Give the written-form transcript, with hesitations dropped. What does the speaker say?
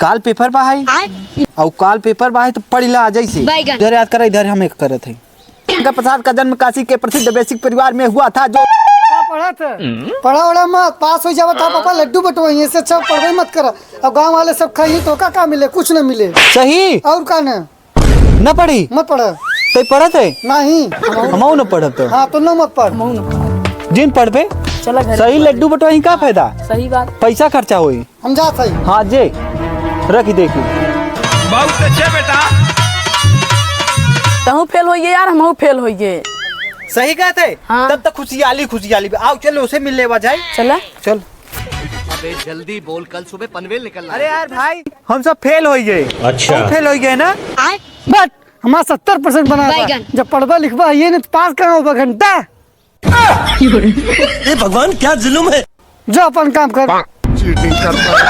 काल paper बा है और काल पेपर बा है तो पढ़ ला जैसे इधर याद कर, इधर हम एक करत है। गंगा प्रसाद का जन्म काशी के प्रसिद्ध बेसिक परिवार में हुआ था। जो पढ़ा था पढ़ा मत पास हो जावा था पापा लड्डू बटवाइए इससे अच्छा पढ़ाई मत कर। अब गांव वाले सब खाइए तो का मिले, कुछ न मिले। सही और का न पढ़ी मत पढ़ तो पढ़त है नहीं हम न पढ़त। हाँ तो न मत पढ़ जिन पढ़ पे चला घर सही लड्डू बटवाई का फायदा, सही बात। पैसा खर्चा होई। हम जात है। हाँ जे रख देखी बहुत अच्छे बेटा। तहु फेल होइए यार, हमहु फेल होइए। सही कहते है। हाँ। तब तक खुशियाली आओ चलो उसे मिल लेवा जाए। चला चल अबे जल्दी बोल, कल सुबह पनवेल निकलना। अरे यार भाई हम सब फेल हो गए। अच्छा फेल हो गए ना। बट हमारा 70% बना था। जब पढ़वा लिखवा ये नहीं पास करो घंटा। ये भगवान क्या जुल्म है। जो अपन काम कर। चीटिंग करता है।